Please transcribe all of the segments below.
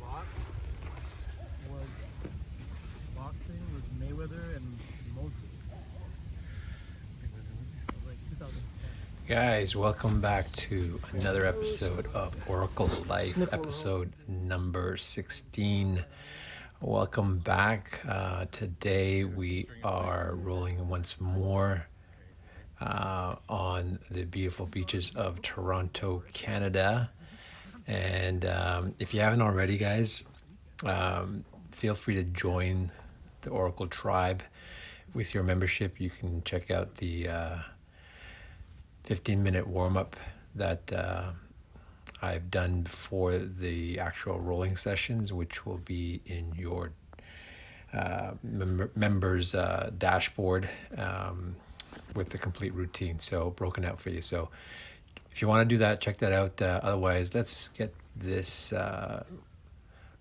bought was boxing with Mayweather and Moses. It was like 2010. Guys, welcome back to another episode of Oracle Life, episode number 16. Welcome back. Today we are rolling once more on the beautiful beaches of Toronto, Canada. And if you haven't already, guys, feel free to join the Oracle Tribe. With your membership, you can check out the 15-minute warm-up that I've done before the actual rolling sessions, which will be in your members dashboard with the complete routine, so broken out for you. So if you want to do that, check that out. Otherwise, let's get this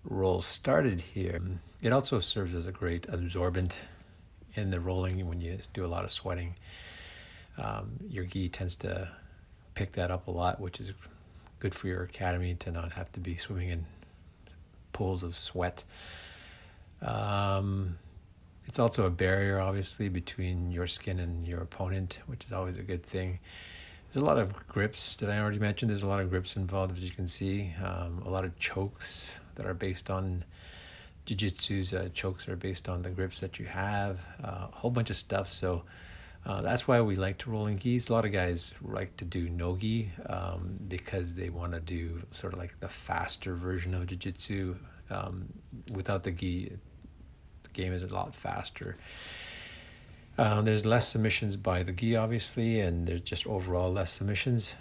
roll started here. It also serves as a great absorbent in the rolling when you do a lot of sweating. Your gi tends to pick that up a lot, which is good for your academy to not have to be swimming in pools of sweat. It's also a barrier, obviously, between your skin and your opponent, which is always a good thing. There's a lot of grips. Did I already mention? There's a lot of grips involved, as you can see. A lot of chokes that are based on jiu-jitsu's chokes are based on the grips that you have. A whole bunch of stuff. So that's why we like to roll in gis. A lot of guys like to do no gi because they want to do sort of like the faster version of jiu-jitsu. Without the gi, the game is a lot faster. There's less submissions by the gi, obviously, and there's just overall less submissions.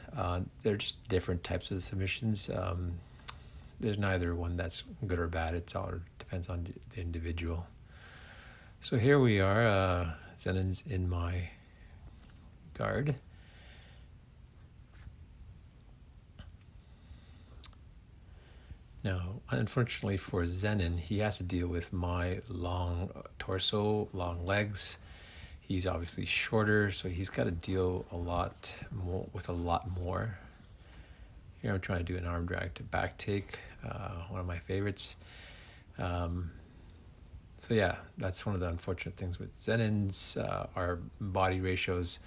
They're just different types of submissions. There's neither one that's good or bad. It all depends on the individual. So here we are. Zenin's in my guard. Now, unfortunately for Zenin, he has to deal with my long torso, long legs. He's obviously shorter, so he's got to deal a lot more with a lot more. Here I'm trying to do an arm drag to back take, one of my favorites. So yeah, that's one of the unfortunate things with Zenin's. Our body ratios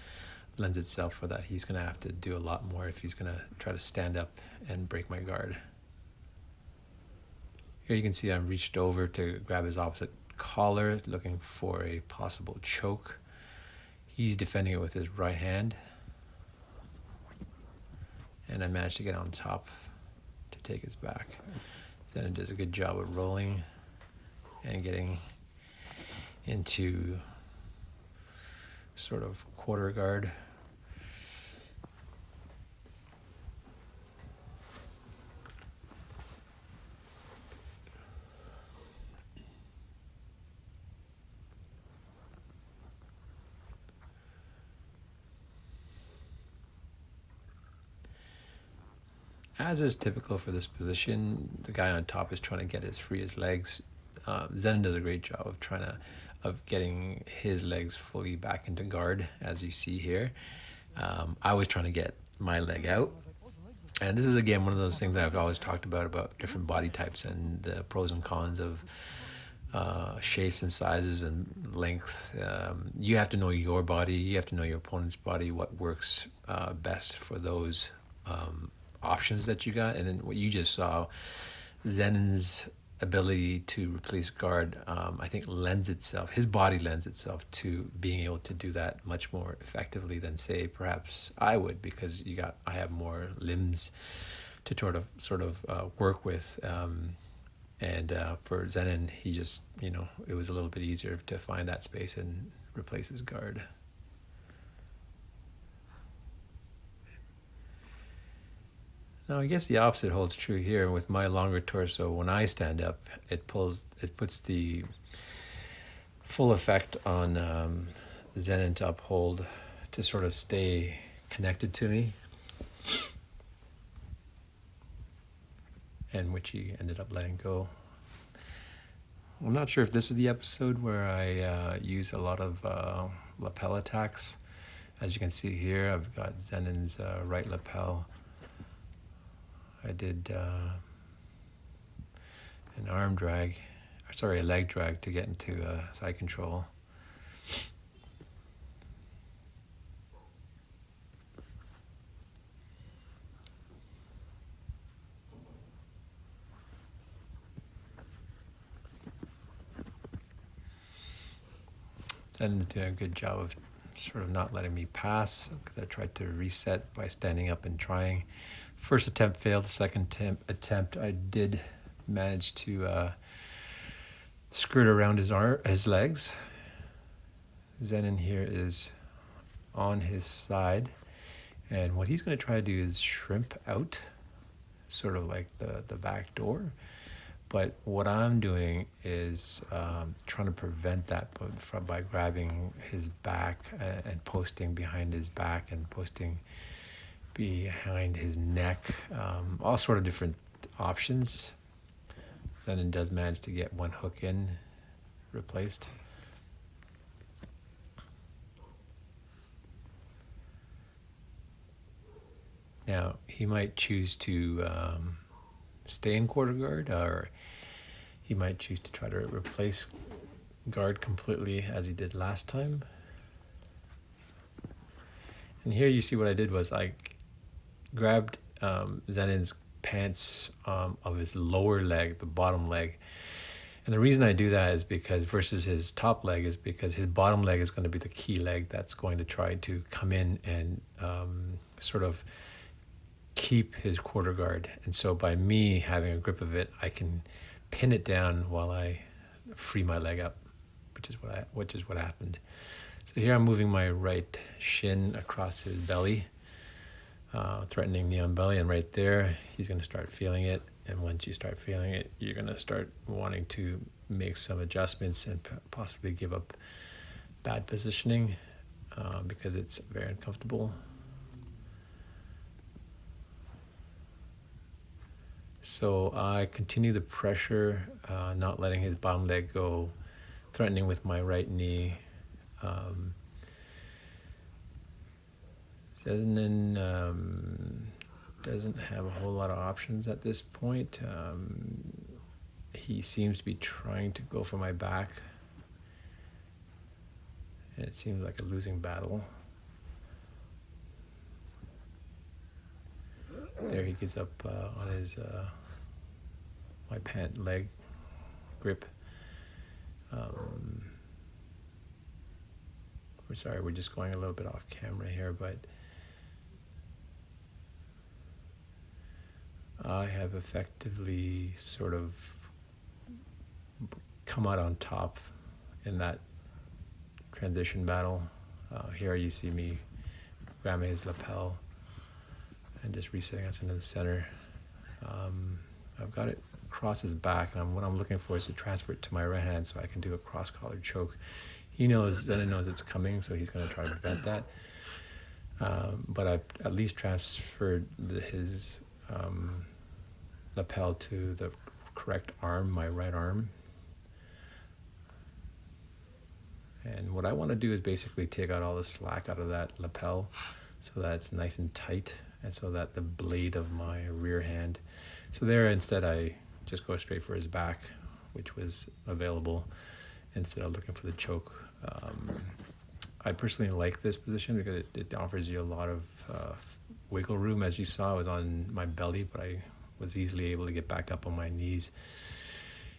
lends itself for that. He's going to have to do a lot more if he's going to try to stand up and break my guard. Here you can see I'm reached over to grab his opposite collar, looking for a possible choke. He's defending it with his right hand. And I managed to get on top to take his back. Zenin does a good job of rolling and getting into sort of quarter guard. As is typical for this position, the guy on top is trying to get as free as legs. Zenin does a great job of getting his legs fully back into guard, as you see here. I was trying to get my leg out. And this is, again, one of those things that I've always talked about different body types and the pros and cons of shapes and sizes and lengths. You have to know your body. You have to know your opponent's body, what works best for those options that you got. And then what you just saw, Zenin's ability to replace guard, I think his body lends itself to being able to do that much more effectively than, say, perhaps I would, because I have more limbs to sort of work with. And for Zenin, he just, it was a little bit easier to find that space and replace his guard. Now, I guess the opposite holds true here. With my longer torso, when I stand up, it puts the full effect on Zenin to uphold, to sort of stay connected to me, and which he ended up letting go. I'm not sure if this is the episode where I use a lot of lapel attacks. As you can see here, I've got Zenin's right lapel. I did an arm drag, sorry, a leg drag to get into side control. Zenon's doing a good job of sort of not letting me pass, because I tried to reset by standing up and trying. First attempt failed. Second attempt I did manage to skirt around his legs. Zenon here is on his side, and what he's going to try to do is shrimp out, sort of like the back door. But what I'm doing is trying to prevent that by grabbing his back and posting behind his back and posting behind his neck. All sort of different options. Zenon does manage to get one hook in replaced. Now, he might choose to stay in quarter guard, or he might choose to try to replace guard completely as he did last time. And here you see what I did was I grabbed Zenon's pants of his lower leg, the bottom leg. And the reason I do that is because versus his top leg is because his bottom leg is going to be the key leg that's going to try to come in and sort of keep his quarter guard. And so by me having a grip of it, I can pin it down while I free my leg up, which is what happened. So here I'm moving my right shin across his belly, threatening the belly, and right there he's going to start feeling it. And once you start feeling it, you're going to start wanting to make some adjustments and possibly give up bad positioning because it's very uncomfortable. So I continue the pressure, not letting his bottom leg go, threatening with my right knee. Zenon doesn't have a whole lot of options at this point. He seems to be trying to go for my back, and it seems like a losing battle. There he gives up on his my pant leg grip. We're sorry, we're just going a little bit off camera here, but I have effectively sort of come out on top in that transition battle. Here you see me grabbing his lapel and just resetting us into the center. I've got it across his back, and what I'm looking for is to transfer it to my right hand so I can do a cross-collar choke. Zenon knows it's coming, so he's going to try to prevent that. But I've at least transferred his lapel to the correct arm, my right arm. And what I want to do is basically take out all the slack out of that lapel so that it's nice and tight, and so that the blade of my rear hand. So there, instead, I just go straight for his back, which was available, instead of looking for the choke. I personally like this position because it offers you a lot of wiggle room. As you saw, I was on my belly, but I was easily able to get back up on my knees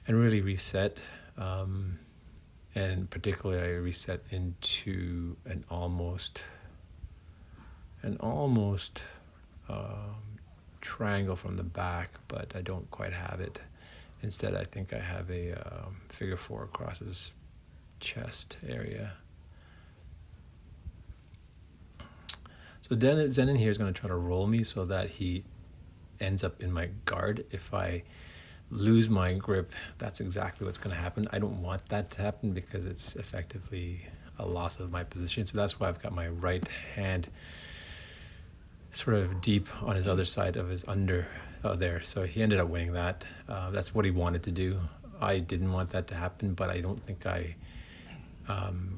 and really reset. And particularly, I reset into an almost triangle from the back, but I don't quite have it. Instead, I think I have a figure four across his chest area. So Zenon here is going to try to roll me so that he ends up in my guard. If I lose my grip, that's exactly what's going to happen. I don't want that to happen because it's effectively a loss of my position. So that's why I've got my right hand sort of deep on his other side of his there. So he ended up winning that. That's what he wanted to do. I didn't want that to happen, but I don't think I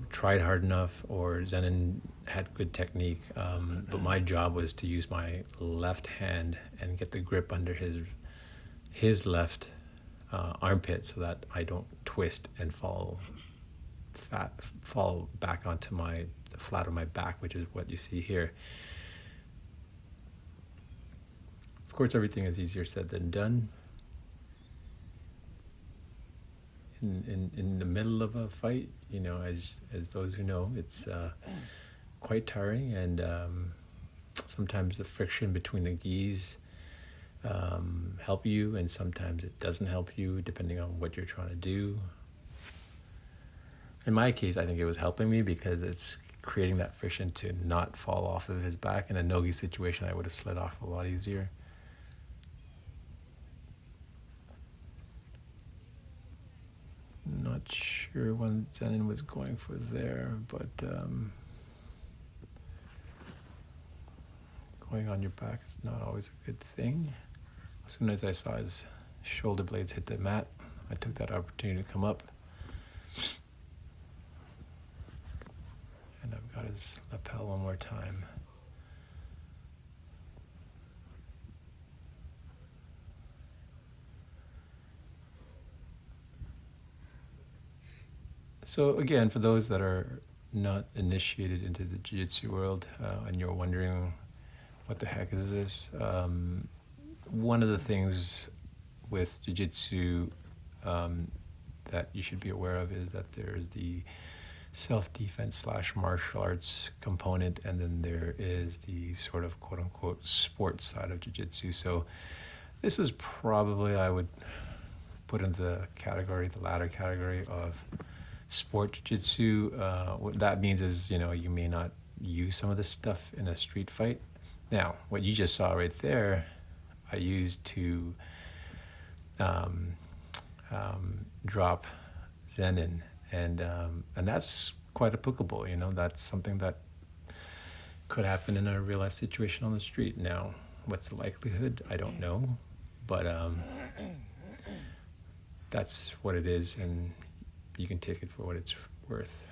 tried hard enough, or Zenon had good technique. But my job was to use my left hand and get the grip under his left armpit so that I don't twist and fall back onto the flat of my back, which is what you see here. Of course, everything is easier said than done. In the middle of a fight, you know, as those who know, it's quite tiring, and sometimes the friction between the gis help you, and sometimes it doesn't help you depending on what you're trying to do. In my case, I think it was helping me because it's creating that friction to not fall off of his back. In a no-gi situation, I would have slid off a lot easier. Not sure when Zenon was going for there, but going on your back is not always a good thing. As soon as I saw his shoulder blades hit the mat, I took that opportunity to come up. And I've got his lapel one more time. So again, for those that are not initiated into the jiu-jitsu world and you're wondering what the heck is this, one of the things with jiu-jitsu that you should be aware of is that there's the self-defense / martial arts component, and then there is the sort of quote-unquote sports side of jiu-jitsu. So this is probably, I would put into the latter category of sport jiu-jitsu. What that means is, you know, you may not use some of this stuff in a street fight. Now, what you just saw right there, I used to drop Zenon, and that's quite applicable. You know, that's something that could happen in a real life situation on the street. Now, what's the likelihood? I don't know, but that's what it is, and you can take it for what it's worth.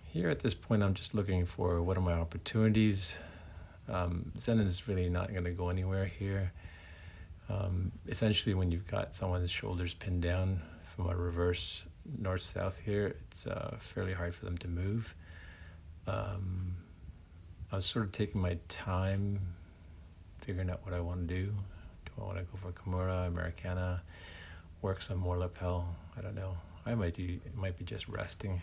Here at this point, I'm just looking for what are my opportunities. Zenon is really not going to go anywhere here. Essentially, when you've got someone's shoulders pinned down from a reverse north-south here, it's fairly hard for them to move. I was sort of taking my time figuring out what I want to do. Do I want to go for Kimura, Americana, work some more lapel? I don't know. It might be just resting.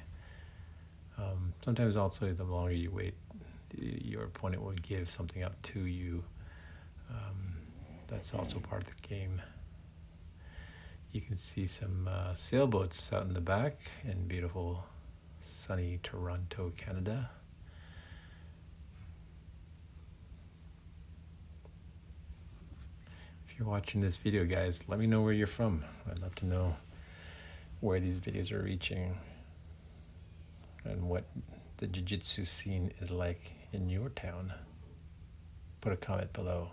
Sometimes also the longer you wait, your opponent will give something up to you. That's also part of the game. You can see some sailboats out in the back in beautiful sunny Toronto, Canada. If you're watching this video, guys, let me know where you're from. I'd love to know where these videos are reaching and what the jiu-jitsu scene is like in your town. Put a comment below.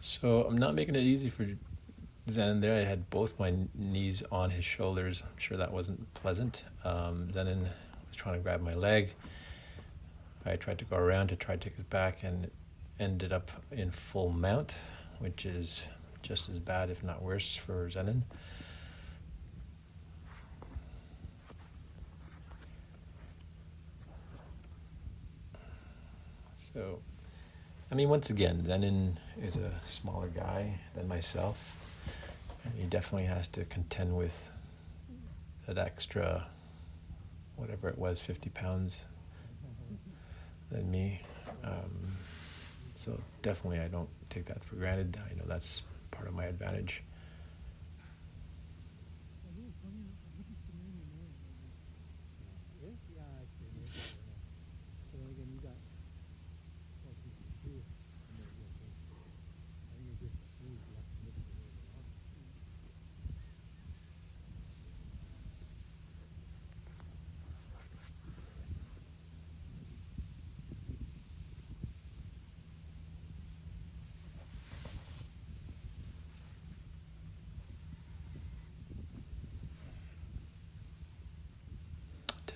So I'm not making it easy for Zenon there. I had both my knees on his shoulders. I'm sure that wasn't pleasant. Zenon was trying to grab my leg. I tried to go around to try to take his back, and it ended up in full mount, which is just as bad, if not worse, for Zenon. So, I mean, once again, Zenon is a smaller guy than myself, and he definitely has to contend with that extra, whatever it was, 50 pounds than me. So definitely I don't take that for granted. I know that's part of my advantage.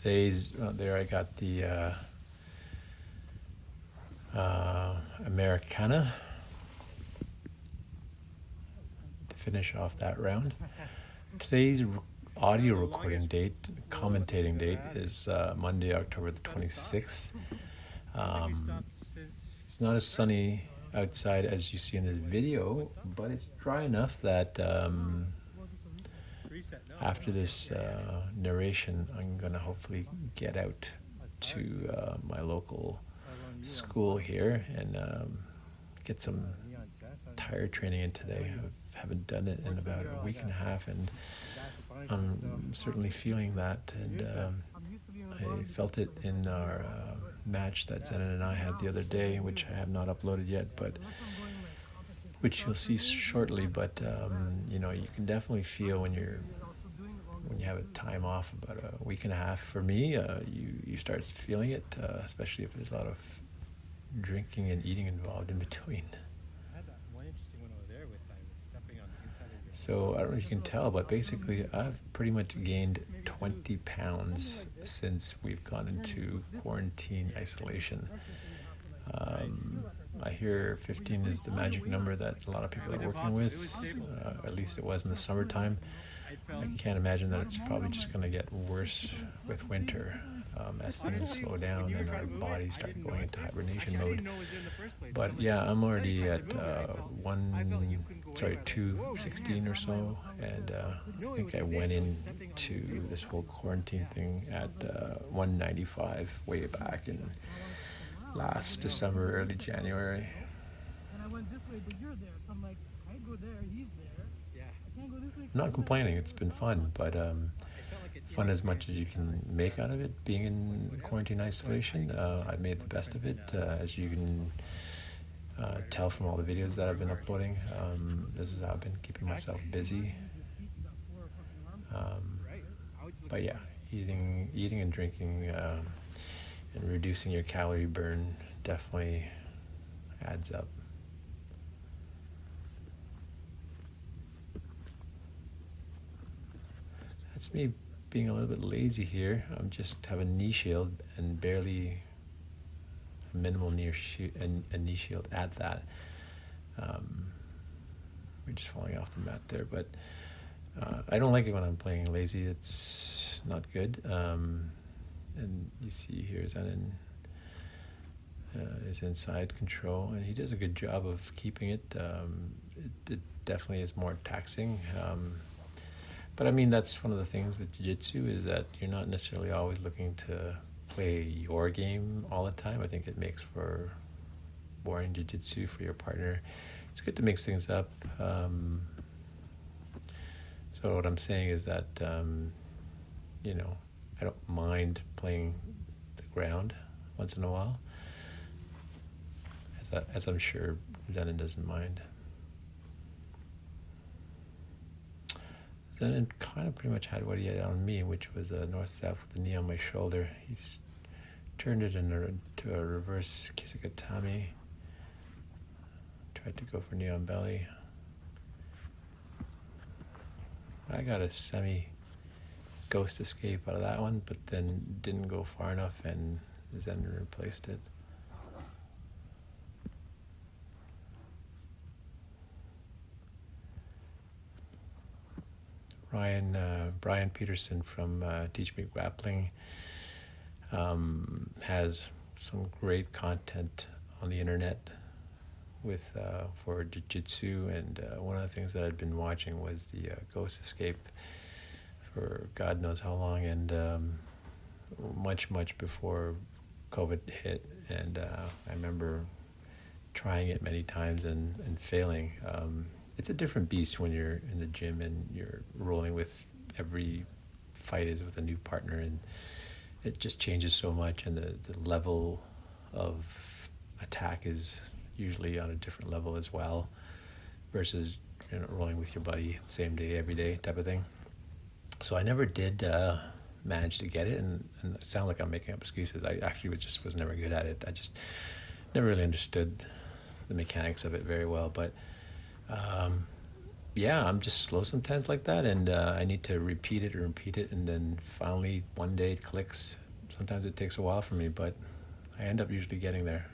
Today's, there I got the Americana to finish off that round. Today's audio recording date, commentating date is Monday, October the 26th. It's not as sunny outside as you see in this video, but it's dry enough that after this narration, I'm going to hopefully get out to my local school here and get some tire training in today. I haven't done it in about a week and a half, and I'm certainly feeling that, and I felt it in our match that Zenon and I had the other day, which I have not uploaded yet, but which you'll see shortly. But you know, you can definitely feel when you have a time off, about a week and a half. For me, you start feeling it, especially if there's a lot of drinking and eating involved in between. So I don't know if you can tell, but basically I've pretty much gained 20 pounds since we've gone into quarantine isolation. I hear 15 is the magic number that a lot of people are working with, at least it was in the summertime. I can't imagine that it's probably just going to get worse with winter as things slow down and our bodies start going into hibernation mode. But yeah, I'm already at 216 or so, and I think I went into this whole quarantine thing at 195 way back in last December, early January. I'm not complaining, it's been fun, but fun as much as you can make out of it being in quarantine isolation. I've made the best of it, as you can tell from all the videos that I've been uploading. This is how I've been keeping myself busy. But yeah, eating and drinking and reducing your calorie burn definitely adds up. That's me being a little bit lazy here. I'm just have a knee shield and barely a minimal knee shield at that. We're just falling off the mat there, but I don't like it when I'm playing lazy. It's not good. And you see here Zenon is inside control, and he does a good job of keeping it. It definitely is more taxing. But I mean, that's one of the things with jiu-jitsu, is that you're not necessarily always looking to play your game all the time. I think it makes for boring jiu-jitsu for your partner. It's good to mix things up. So what I'm saying is that, you know, I don't mind playing the ground once in a while, as I'm sure Zenon doesn't mind. Zenon kind of pretty much had what he had on me, which was a north-south with the knee on my shoulder. He's turned it into a reverse kisekatami. Tried to go for knee on belly. I got a semi-ghost escape out of that one, but then didn't go far enough, and Zenon replaced it. Brian Peterson from Teach Me Grappling has some great content on the internet with for jiu-jitsu, and one of the things that I'd been watching was the ghost escape for God knows how long, and much before COVID hit, and I remember trying it many times and failing. It's a different beast when you're in the gym and you're rolling with every fight is with a new partner, and it just changes so much, and the level of attack is usually on a different level as well, versus, you know, rolling with your buddy the same day every day type of thing. So I never did manage to get it, and it sounds like I'm making up excuses. I actually was never good at it. I just never really understood the mechanics of it very well, but yeah, I'm just slow sometimes like that, and I need to repeat it and repeat it, and then finally one day it clicks. Sometimes it takes a while for me, but I end up usually getting there.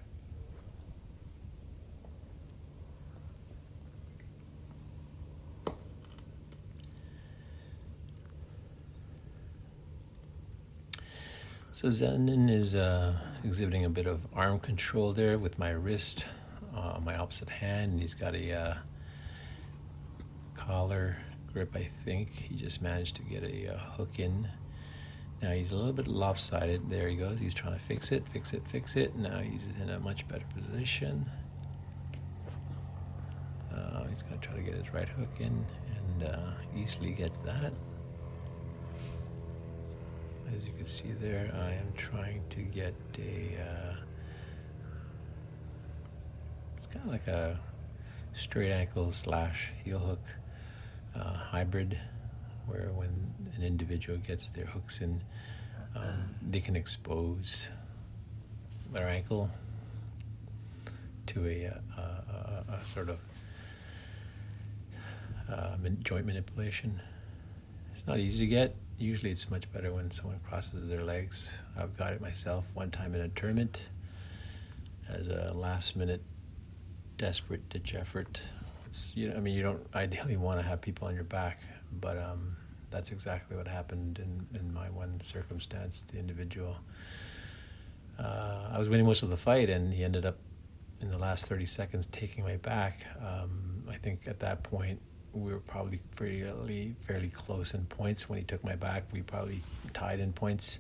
So Zenon is exhibiting a bit of arm control there with my wrist on my opposite hand, and he's got a collar grip, I think. He just managed to get a hook in. Now he's a little bit lopsided. There he goes. He's trying to fix it, fix it, fix it. Now he's in a much better position. He's going to try to get his right hook in, and easily gets that. As you can see there, I am trying to get it's kind of like a straight ankle slash heel hook hybrid, where when an individual gets their hooks in, they can expose their ankle to a sort of joint manipulation. It's not easy to get. Usually it's much better when someone crosses their legs. I've got it myself one time in a tournament as a last minute desperate ditch effort. It's, you know, I mean, you don't ideally want to have people on your back, but that's exactly what happened in my one circumstance. The individual, I was winning most of the fight, and he ended up in the last 30 seconds taking my back. I think at that point we were probably fairly close in points. When he took my back, we probably tied in points.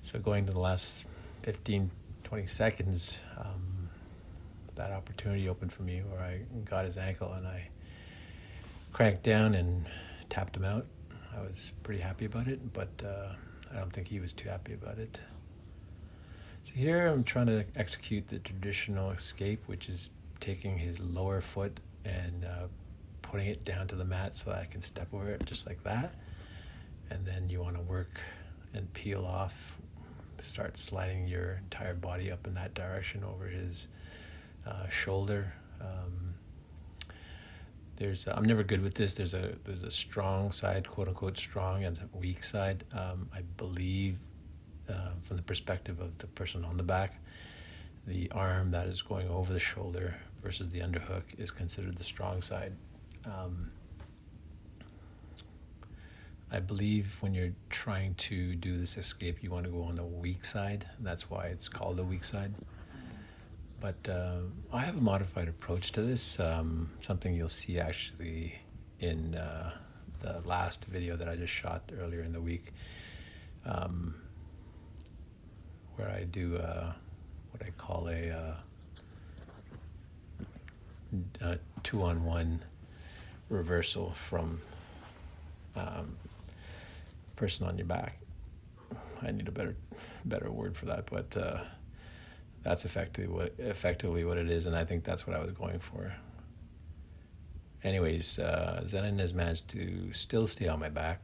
So going to the last 15, 20 seconds, that opportunity opened for me where I got his ankle and I cranked down and tapped him out. I was pretty happy about it, but I don't think he was too happy about it. So here I'm trying to execute the traditional escape, which is taking his lower foot and putting it down to the mat so that I can step over it just like that. And then you want to work and peel off, start sliding your entire body up in that direction over his shoulder. I'm never good with this. There's a strong side, quote unquote strong, and a weak side. I believe from the perspective of the person on the back, the arm that is going over the shoulder versus the underhook is considered the strong side. I believe when you're trying to do this escape, you want to go on the weak side. That's why it's called the weak side. But I have a modified approach to this, something you'll see actually in the last video that I just shot earlier in the week, where I do what I call a 2-on-1 reversal from person on your back. I need a better word for that, but that's effectively what it is, and I think that's what I was going for. Anyways, Zenon has managed to still stay on my back.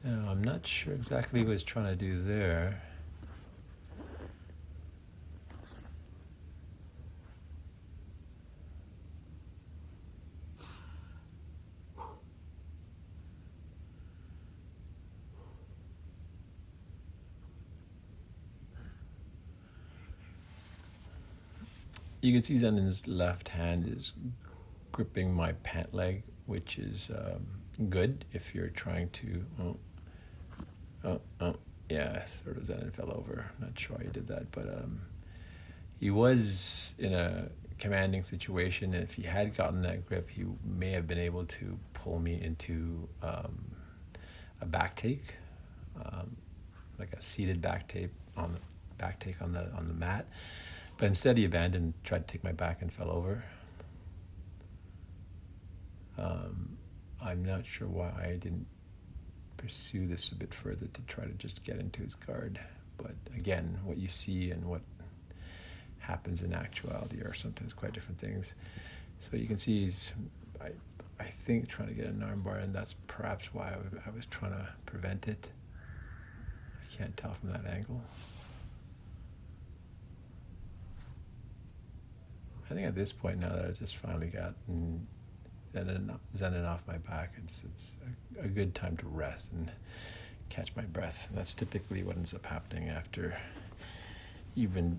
Now, I'm not sure exactly what he's trying to do there. You can see Zenon's left hand is gripping my pant leg, which is good if you're trying to... yeah, sort of Zenon fell over. Not sure why he did that, but he was in a commanding situation, and if he had gotten that grip, he may have been able to pull me into a back take, like a seated back take on the mat. But instead he abandoned, tried to take my back and fell over. I'm not sure why I didn't pursue this a bit further to try to just get into his guard. But again, what you see and what happens in actuality are sometimes quite different things. So you can see he's, I think, trying to get an armbar, and that's perhaps why I was trying to prevent it. I can't tell from that angle. I think at this point now that I've just finally gotten Zenin off my back, it's a good time to rest and catch my breath. And that's typically what ends up happening after you've been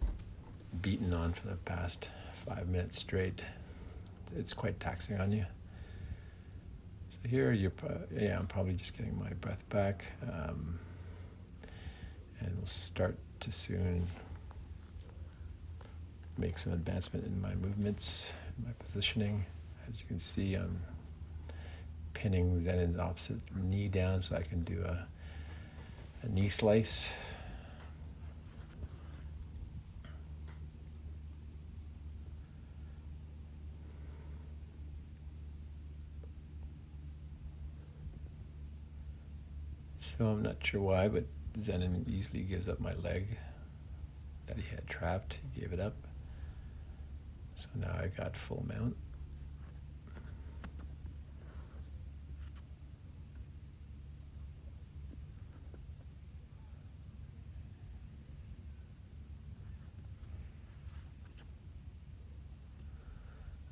beaten on for the past 5 minutes straight. It's quite taxing on you. So here I'm probably just getting my breath back, and we'll start to soon make some advancement in my movements, my positioning. As you can see, I'm pinning Zenin's opposite knee down so I can do a knee slice. So I'm not sure why, but Zenin easily gives up my leg that he had trapped. He gave it up. So now I got full mount.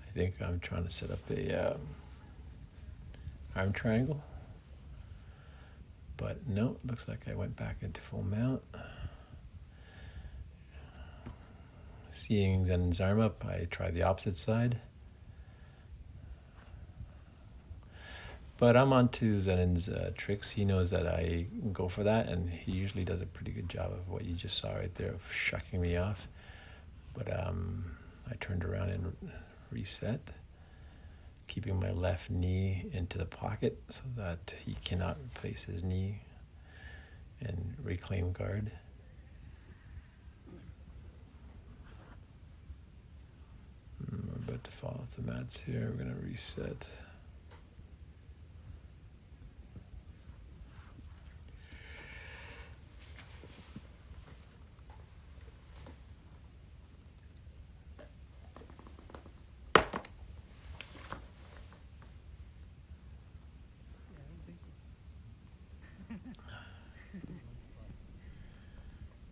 I think I'm trying to set up a arm triangle. But no, it looks like I went back into full mount. Seeing Zenin's arm up, I try the opposite side. But I'm on to Zenin's tricks. He knows that I go for that, and he usually does a pretty good job of what you just saw right there, of shucking me off. But I turned around and reset, keeping my left knee into the pocket so that he cannot place his knee and reclaim guard. We're about to fall off the mats here. We're going to reset.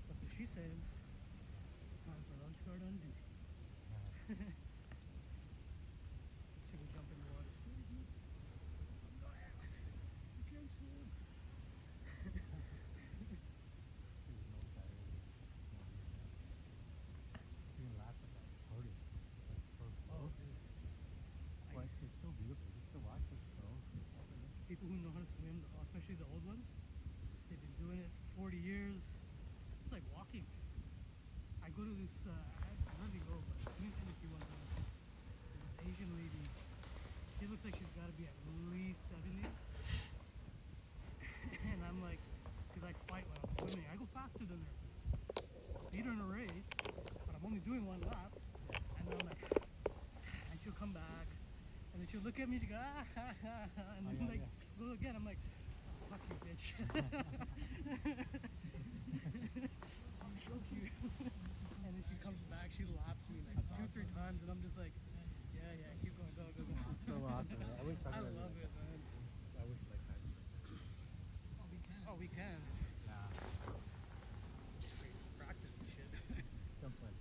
That's what she said. It's time for lunch guard on duty. Should we jump in the water? Go ahead. You can swim. You can laugh at that party. It's like so close. But it's so beautiful just to watch it go. People who know how to swim, especially the old ones, they've been doing it for 40 years. It's like walking. I go to this, I hardly go, but let me send it to you one time. There's this Asian lady. She looks like she's got to be at least 70s. And I'm like, because I fight when I'm swimming. I go faster than her. Beat her in a race, but I'm only doing one lap. And then I'm like, and she'll come back. And then she'll look at me, she go, ah, ha, ha, ha. And then go again. I'm like, oh, fuck you, bitch. I'll choke you. And then she comes back, she laps me like 2-3 times, and I'm just like, yeah, keep going, go. So awesome. I love it, man. I wish like that. Oh, we can. Yeah. Practice and shit. Someplace.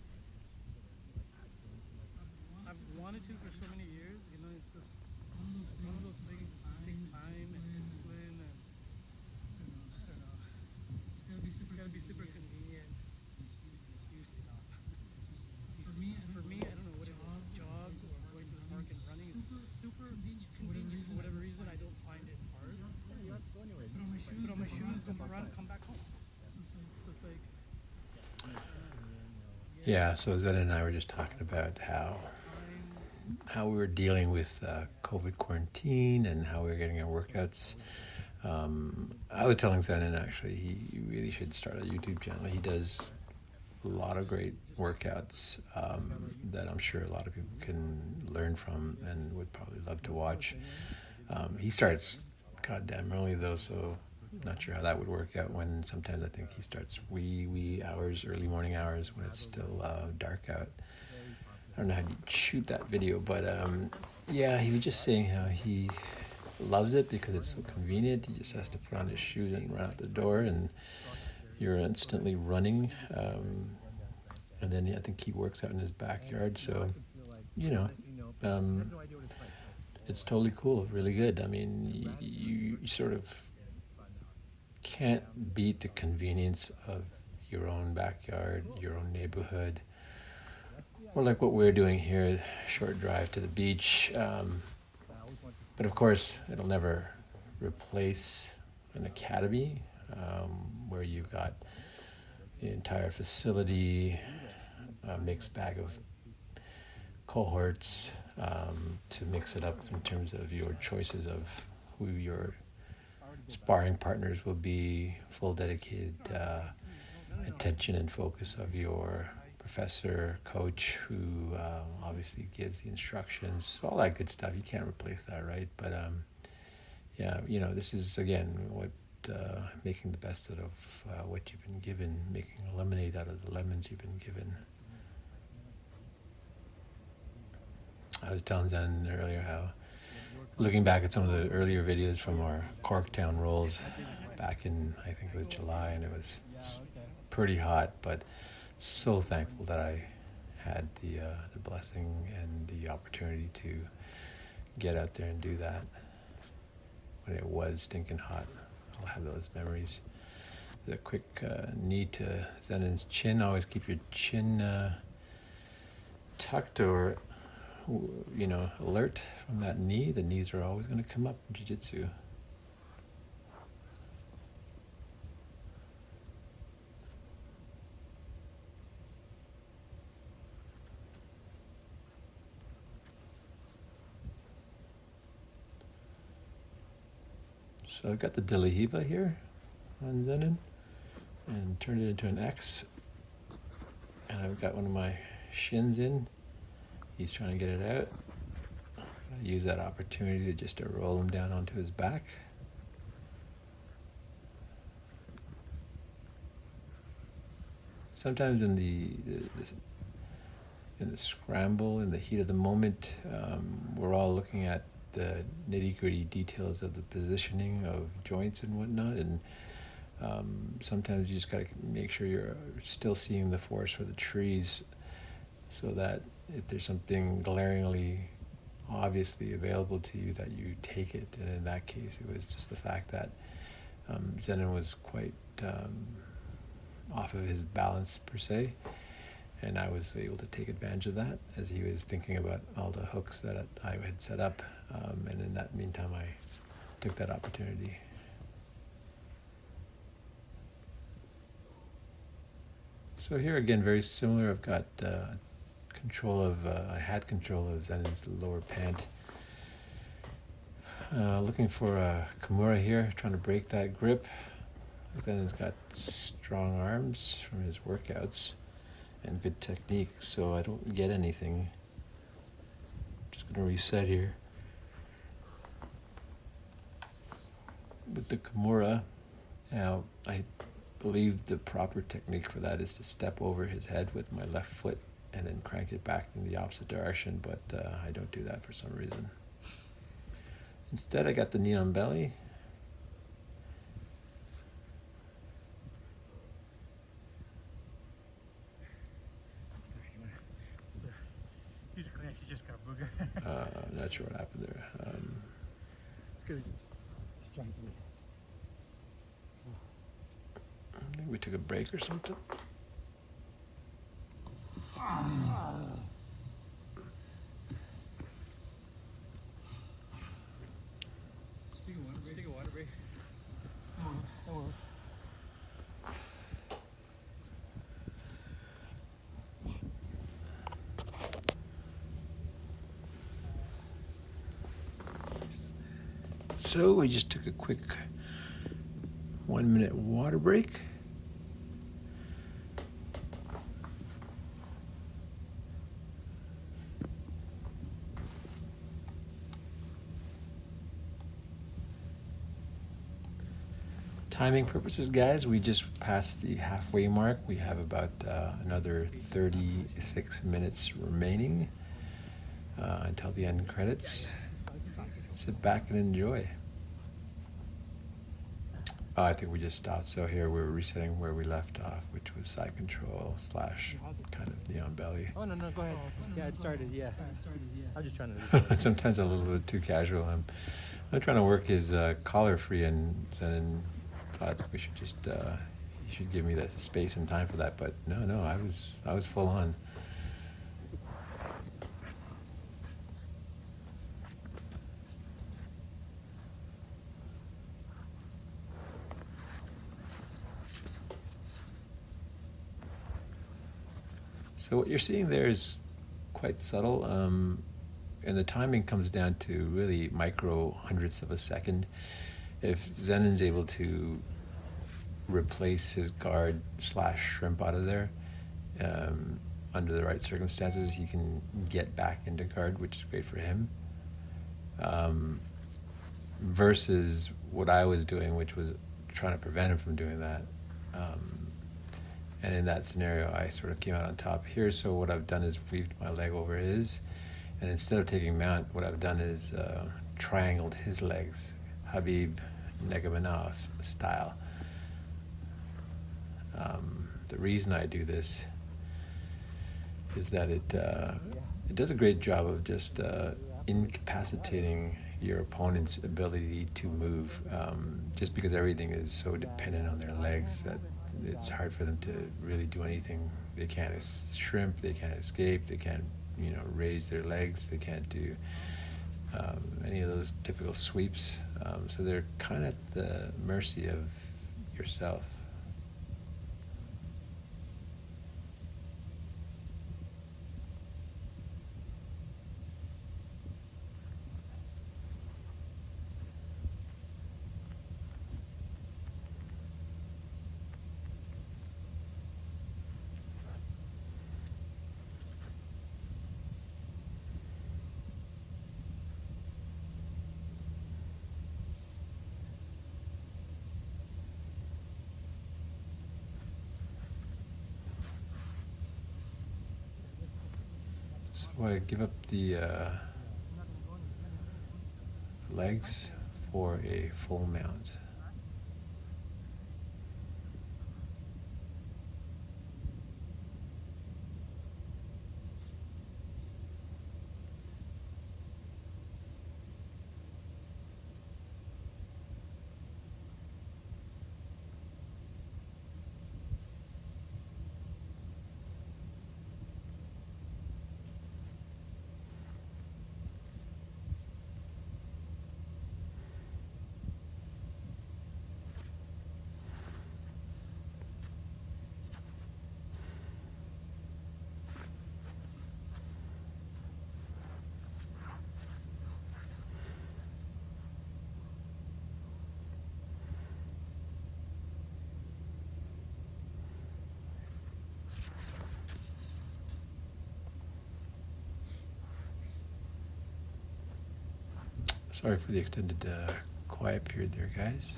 I've wanted to for so many years, you know, it's just one of those things, it just takes time and discipline, and I don't know. It's gotta be super convenient. It's usually not. For me, I don't know what it is, jog or going to the park and running is super convenient. For whatever reason, I don't find it hard. Yeah, you have to go anywhere. Put on my shoes, go for a run, come back home. So it's like, Yeah, so Zenin and I were just talking about how we were dealing with COVID quarantine and how we were getting our workouts. I was telling Zenin actually he really should start a YouTube channel. He does a lot of great workouts that I'm sure a lot of people can learn from and would probably love to watch. He starts goddamn early though, so not sure how that would work out when sometimes I think he starts wee hours, early morning hours when it's still dark out. I don't know how you shoot that video, but yeah, he was just saying how he loves it because it's so convenient. He just has to put on his shoes and run out the door and you're instantly running. And then I think he works out in his backyard, so you know, Honestly, no. I have um, no idea what it's like. it's totally cool, really good. I mean, you sort of can't beat the convenience of your own backyard, your own neighborhood, or like what we're doing here, short drive to the beach. But of course, it'll never replace an academy where you've got the entire facility, a mixed bag of cohorts to mix it up in terms of your choices of who your sparring partners will be, full dedicated attention and focus of your professor, coach, who obviously gives the instructions, all that good stuff. You can't replace that, right? But yeah, you know, this is again what making the best out of what you've been given, making a lemonade out of the lemons you've been given. I was telling Zen earlier how, looking back at some of the earlier videos from our Corktown rolls back in, I think it was July, and it was pretty hot, but so thankful that I had the blessing and the opportunity to get out there and do that when it was stinking hot. I'll have those memories. The quick knee to Zenon's chin. Always keep your chin tucked or, you know, alert from that knee. The knees are always going to come up in jiu-jitsu. So I've got the De La Hiva here on Zenon and turned it into an X. And I've got one of my shins in. He's trying to get it out. I use that opportunity to just to roll him down onto his back. Sometimes in the scramble, in the heat of the moment, we're all looking at the nitty-gritty details of the positioning of joints and whatnot, and sometimes you just got to make sure you're still seeing the forest for the trees, so that if there's something glaringly obviously available to you, that you take it. And in that case, it was just the fact that Zenon was quite off of his balance per se, and I was able to take advantage of that as he was thinking about all the hooks that I had set up, and in that meantime I took that opportunity. So here again, very similar. I've got control of, I had control of Zenon's lower pant. Looking for a Kimura here, trying to break that grip. Zenon's got strong arms from his workouts and good technique, so I don't get anything. Just gonna reset here. With the Kimura, now I believe the proper technique for that is to step over his head with my left foot and then crank it back in the opposite direction, but I don't do that for some reason. Instead, I got the knee on belly. Basically, actually just got booger. I'm not sure what happened there. It's good. It's trying to. I think we took a break or something. Take a water break. Oh, well. So we just took a quick 1 minute water break. Timing purposes, guys, we just passed the halfway mark. We have about another 36 minutes remaining until the end credits. Sit back and enjoy. I think we just stopped. So here we're resetting where we left off, which was side control / kind of neon belly. Oh, no, go ahead. Yeah, it started, yeah. I'm just trying to record. Sometimes a little bit too casual. I'm trying to work his collar free, and Zenon thought we should just he should give me the space and time for that. But no, I was full on. So what you're seeing there is quite subtle, and the timing comes down to really micro hundredths of a second. If Zenon's able to replace his guard / shrimp out of there, under the right circumstances, he can get back into guard, which is great for him. Versus what I was doing, which was trying to prevent him from doing that. And in that scenario, I sort of came out on top here. So what I've done is weaved my leg over his, and instead of taking mount, what I've done is triangled his legs, Khabib Nurmagomedov style. The reason I do this is that it does a great job of just incapacitating your opponent's ability to move, just because everything is so dependent on their legs that it's hard for them to really do anything. They can't shrimp, they can't escape, they can't raise their legs, they can't do any of those typical sweeps, so they're kind of at the mercy of yourself. So I give up the legs for a full mount. Sorry for the extended quiet period there, guys.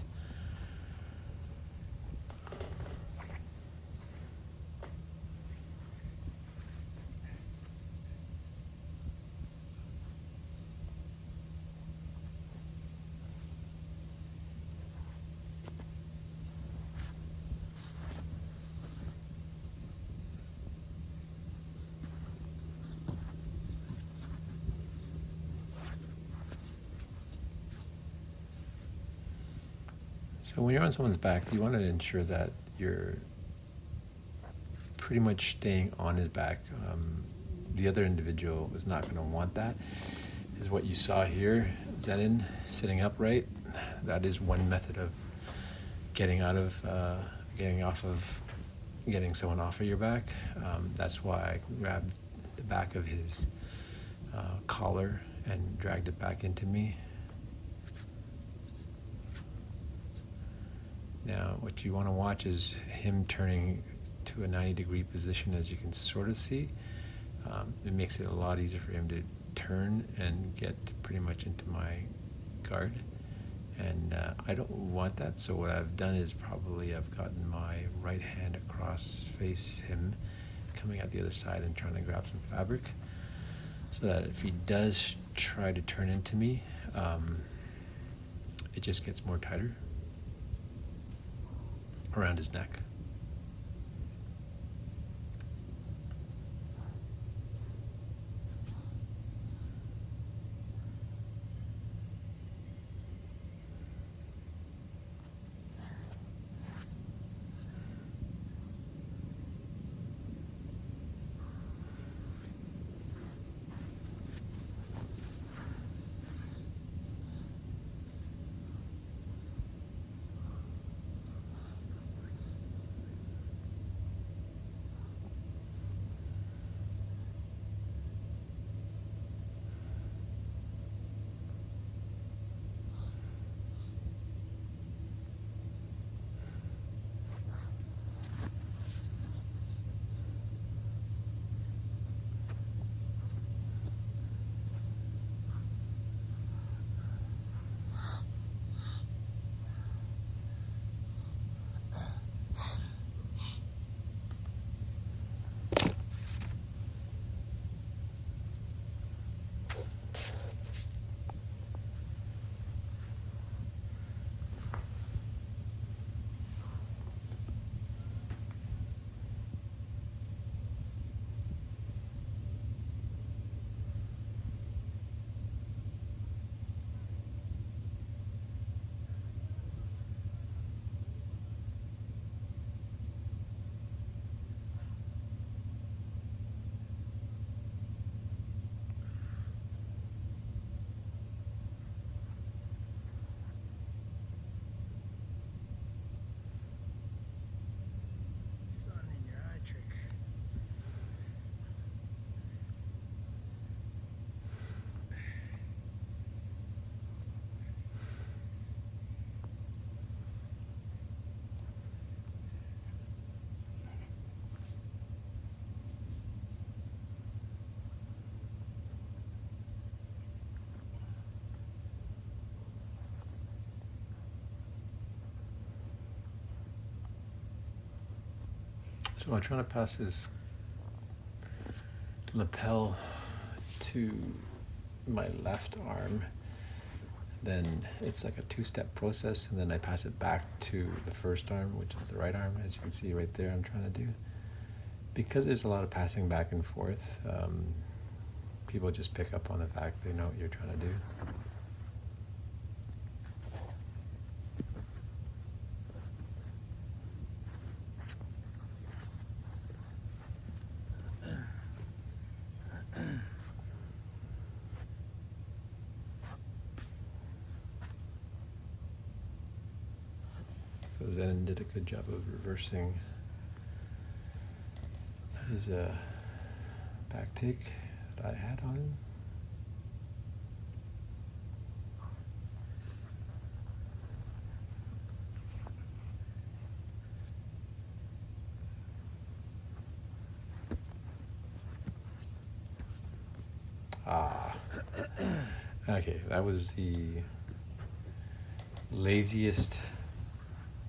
So when you're on someone's back, you want to ensure that you're pretty much staying on his back. The other individual is not going to want that. Is what you saw here, Zenon sitting upright. That is one method of getting off of getting someone off of your back. That's why I grabbed the back of his collar and dragged it back into me. Now, what you want to watch is him turning to a 90-degree position, as you can sort of see. It makes it a lot easier for him to turn and get pretty much into my guard. And I don't want that, so what I've done is I've gotten my right hand across, face him, coming out the other side and trying to grab some fabric, so that if he does try to turn into me, it just gets more tighter. around his neck. Sun in your eye trick. So I'm trying to pass this lapel to my left arm. Then it's like a two-step process, and then I pass it back to the first arm, which is the right arm, as you can see right there I'm trying to do. Because there's a lot of passing back and forth, people just pick up on the fact they know what you're trying to do. So Zen did a good job of reversing his back take that I had on him. Okay, that was the laziest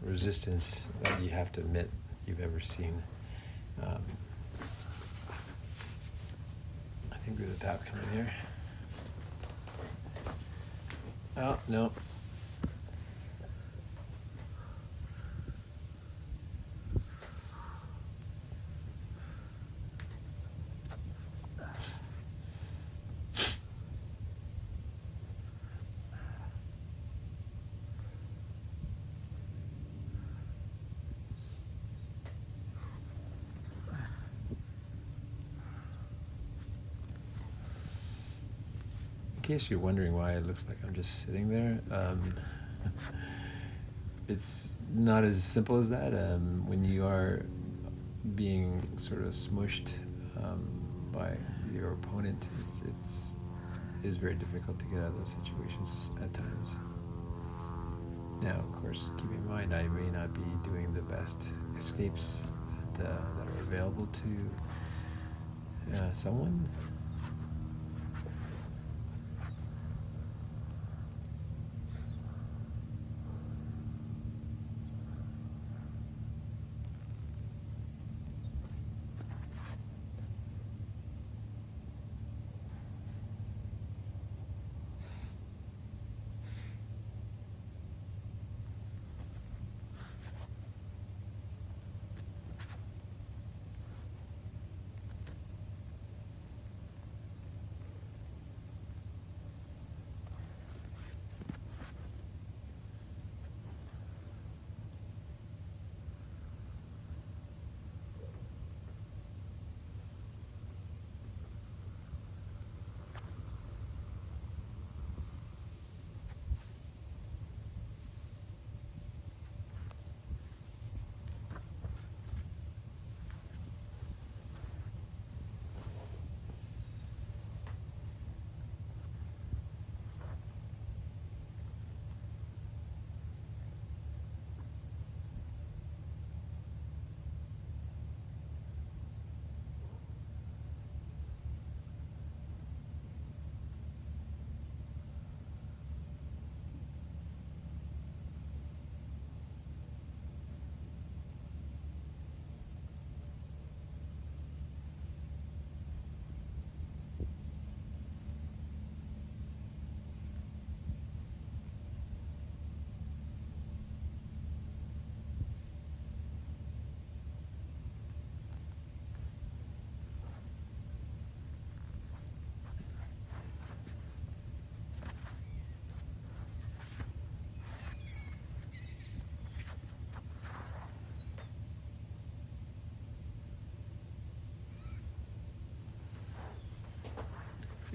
resistance that you have to admit you've ever seen. I think there's a tap coming here. Oh, no. In case you're wondering why it looks like I'm just sitting there, it's not as simple as that. When you are being sort of smushed by your opponent, it is very difficult to get out of those situations at times. Now, of course, keep in mind I may not be doing the best escapes that are available to someone.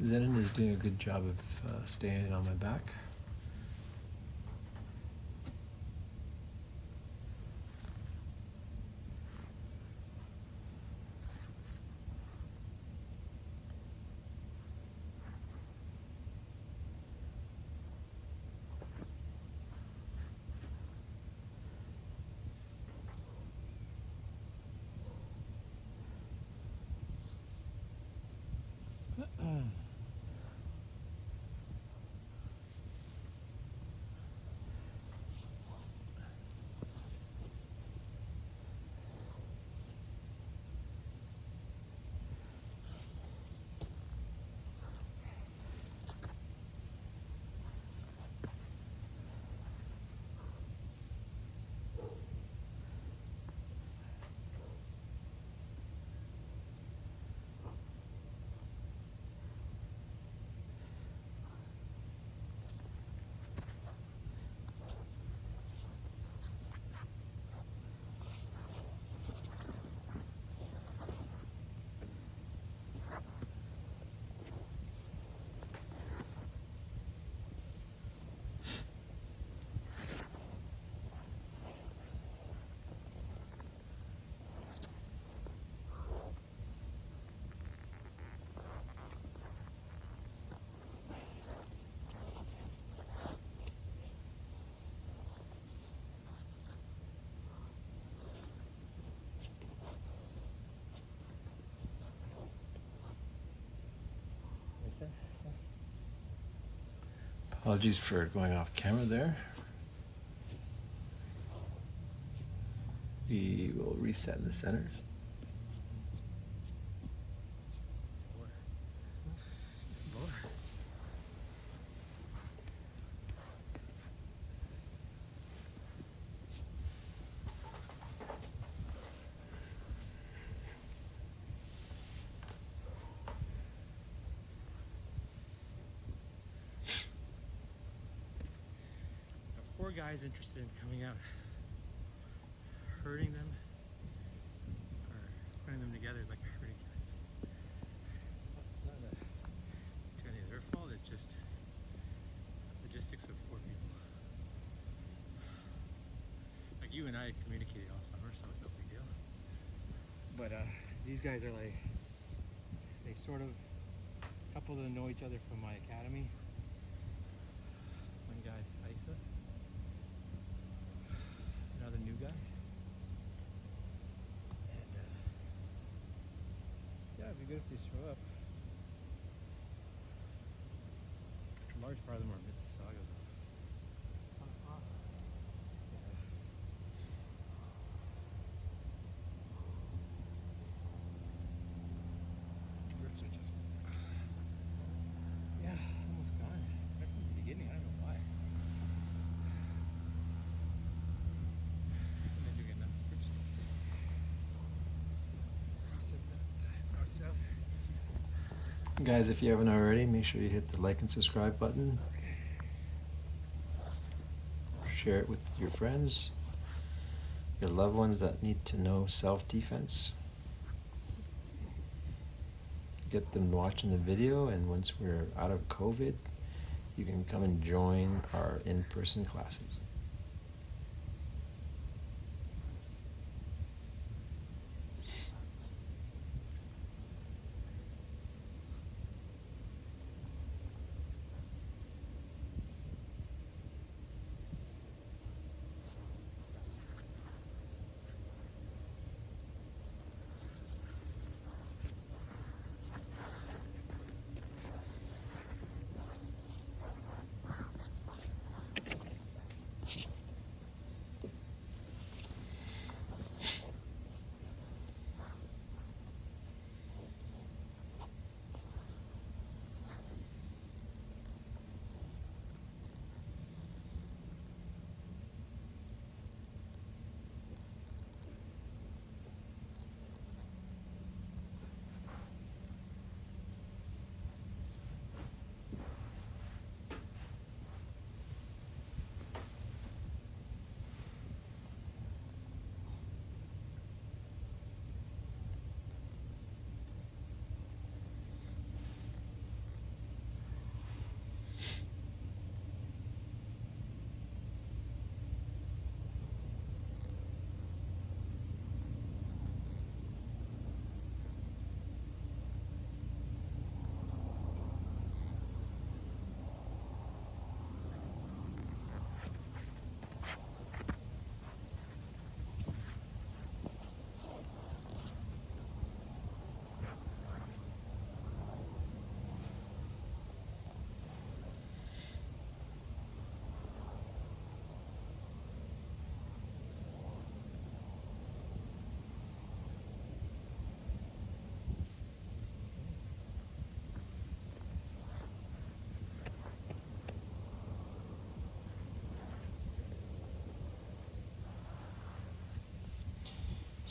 Zenon is doing a good job of staying on my back. Apologies for going off camera there. We will reset in the center. Four guys interested in coming out, herding them, or putting them together like herding cats. Not any of their fault, it's just logistics of four people. Like you and I had communicated all summer, so it's no big deal. But these guys are like, they sort of, a couple of them know each other from my academy. One guy, Isa. Another new guy. And yeah, it'd be good if they show up. A large part of them are Mississauga. Yeah, almost gone. Right from the beginning, I don't know why. Guys, if you haven't already, make sure you hit the like and subscribe button. Share it with your friends, your loved ones that need to know self-defense. Get them watching the video, and once we're out of COVID, you can come and join our in-person classes.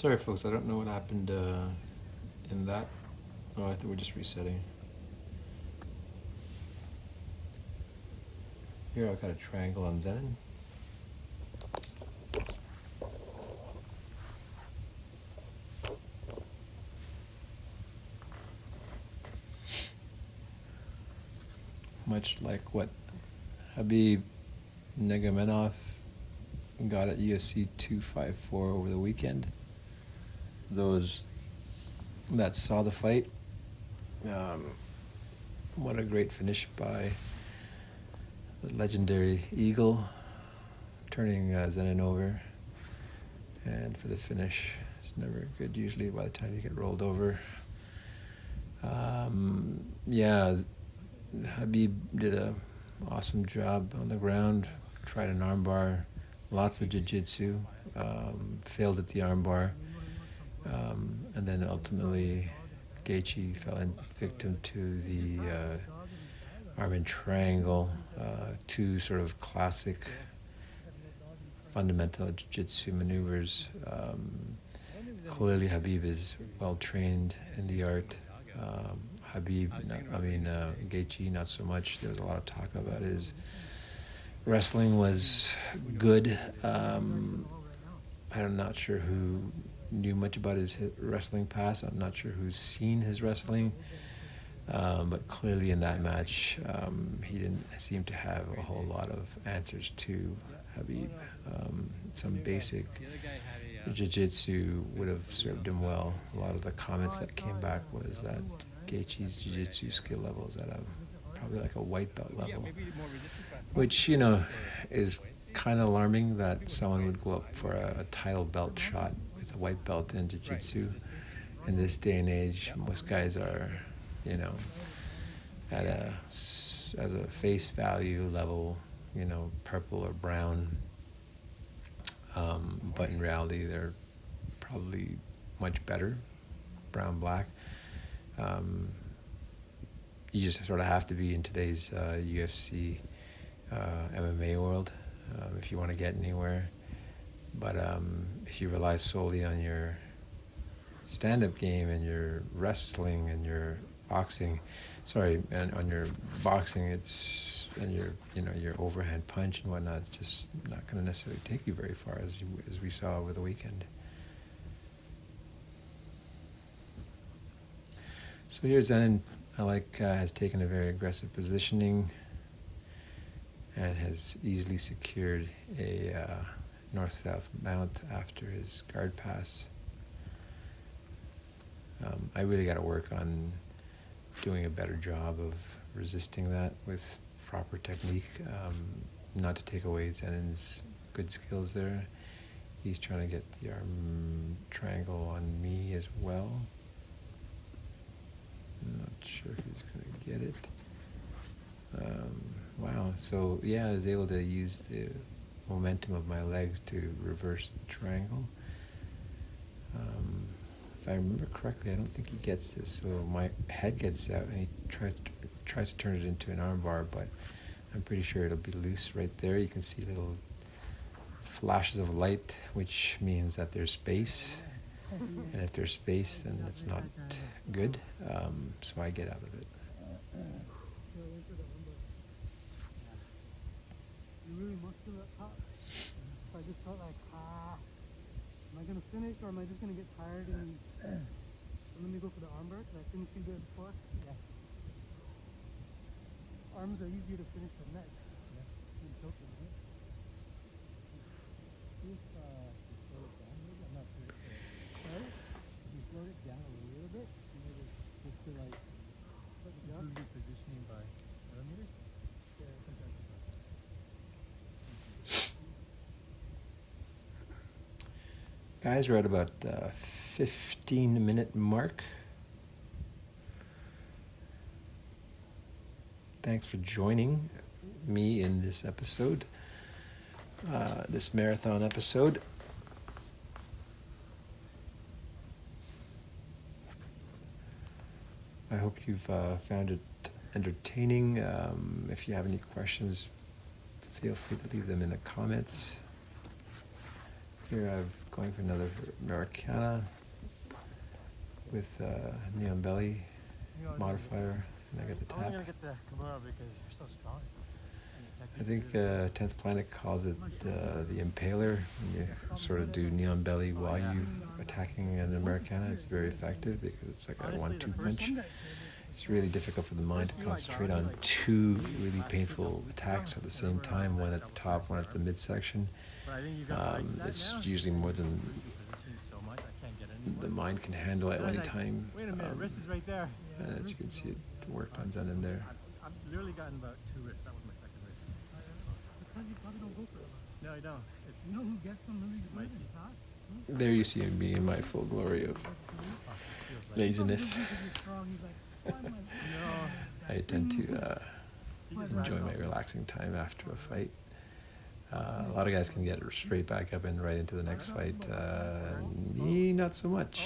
Sorry, folks, I don't know what happened in that. Oh, I think we're just resetting. Here I've got a triangle on Zenon. Much like what Khabib Nurmagomedov got at UFC 254 over the weekend. Those that saw the fight, what a great finish by the legendary Eagle, turning Zenon over. And for the finish, it's never good usually by the time you get rolled over. Yeah, Khabib did a awesome job on the ground, tried an armbar, lots of jiu-jitsu, failed at the armbar, and then ultimately Gaethje fell in victim to the arm in triangle, two sort of classic fundamental jiu-jitsu maneuvers. Clearly Khabib is well trained in the art. Gaethje not so much. There was a lot of talk about his wrestling was good. I'm not sure who knew much about his wrestling past. I'm not sure who's seen his wrestling. But clearly in that match, he didn't seem to have a whole lot of answers to Khabib. Some basic jiu-jitsu would have served him well. A lot of the comments that came back was that Gaethje's jiu-jitsu skill level is at probably like a white belt level, which, you know, is kind of alarming that someone would go up for a title belt shot with a white belt in jiu-jitsu. In this day and age, most guys are, you know, at as a face value level, you know, purple or brown. But in reality, they're probably much better, brown, black. You just sort of have to be in today's UFC, MMA world if you want to get anywhere. But if you rely solely on your stand-up game and your wrestling and your boxing, and on your boxing, and your overhand punch and whatnot, it's just not going to necessarily take you very far, as we saw over the weekend. So here's Zenon. Has taken a very aggressive positioning and has easily secured a north-south mount after his guard pass. I really got to work on doing a better job of resisting that with proper technique, not to take away Zenon's good skills there. He's trying to get the arm triangle on me as well. I'm not sure if he's going to get it. Wow, so yeah, I was able to use the momentum of my legs to reverse the triangle. If I remember correctly, I don't think he gets this, so my head gets out and he tries to turn it into an armbar, but I'm pretty sure it'll be loose right there. You can see little flashes of light, which means that there's space, and if there's space, then that's not good, so I get out of it. You really muscular up top. So I just felt like, am I gonna finish or am I just gonna get tired and let me go for the armbar? Because I finished you good before. Yeah. Arms are easier to finish than legs. Yeah. And choking, right? If you slow it down a little bit, I'm not sure. Sorry? If you slow it down a little bit, maybe just to like improve your positioning by millimeters. Yeah, sometimes. Guys, we're at about 15-minute mark. Thanks for joining me in this episode, this marathon episode. I hope you've found it entertaining. If you have any questions, feel free to leave them in the comments. Here I've going for another Americana with neon belly modifier, and I get the I'm only tap. gonna get the Kimura because you're so strong. I think 10th Planet calls it the Impaler. When you sort of do neon belly while you're attacking an Americana, it's very effective because it's like a 1-2 punch. It's really difficult for the mind to concentrate on two really painful attacks at the same time, one at the top, one at the midsection. It's usually more than the mind can handle at any time. Wait a minute, wrist is right there. And as you can see, it worked on Zen in there. I've literally gotten about 2 wrists. That was my second wrist. Because you probably don't go for it. No, I don't. It's, you know who gets them really good? It's hot. There you see me in my full glory of laziness. I tend to enjoy my relaxing time after a fight. A lot of guys can get straight back up and right into the next fight. Me, not so much.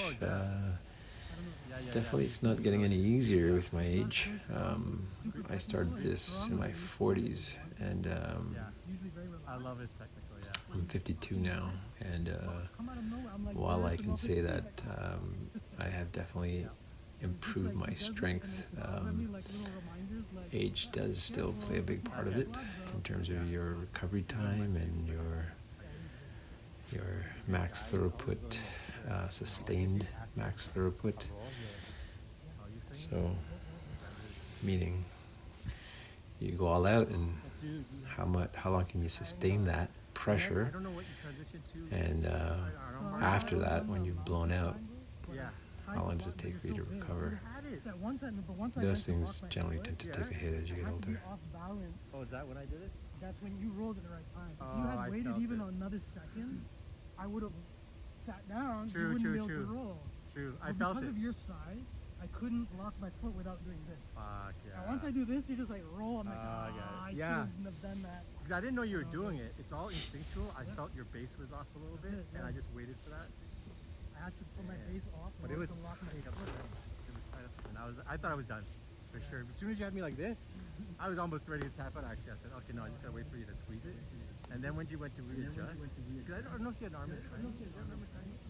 Definitely it's not getting any easier with my age. I started this in my 40s, and I love his technical, yeah. I'm 52 now, and while I can say that I have definitely improved my strength, age does still play a big part of it in terms of your recovery time and your max throughput, sustained max throughput. So, meaning you go all out, and how long can you sustain that pressure? And after that, when you've blown out, how long does it take for you to recover? Those things generally tend to take a hit as you get older. Oh, is that when I did it? That's when you rolled at the right time. If Oh, you I had waited felt even it. another second, I would have sat down. True, you wouldn't true, be able true. to roll. True, I But felt because it. of your size, I couldn't lock my foot without doing this. Fuck, yeah. And once I do this, you just like roll. I'm like, I get it. I Yeah. shouldn't have done that. Because I didn't know you were doing it. It's all instinctual. I felt your base was off a little bit, That's it, and yeah. I just waited for that. I had to put my face off. But in it order was to lock my tight up foot. there. It was tight up there. And I thought I was done, for sure. As soon as you had me like this, I was almost ready to tap out. Actually, I said, okay, no, I just gotta wait for you to squeeze it. And then when you went to readjust, because I don't know if you had an arm in triangle. Did you have an arm in triangle?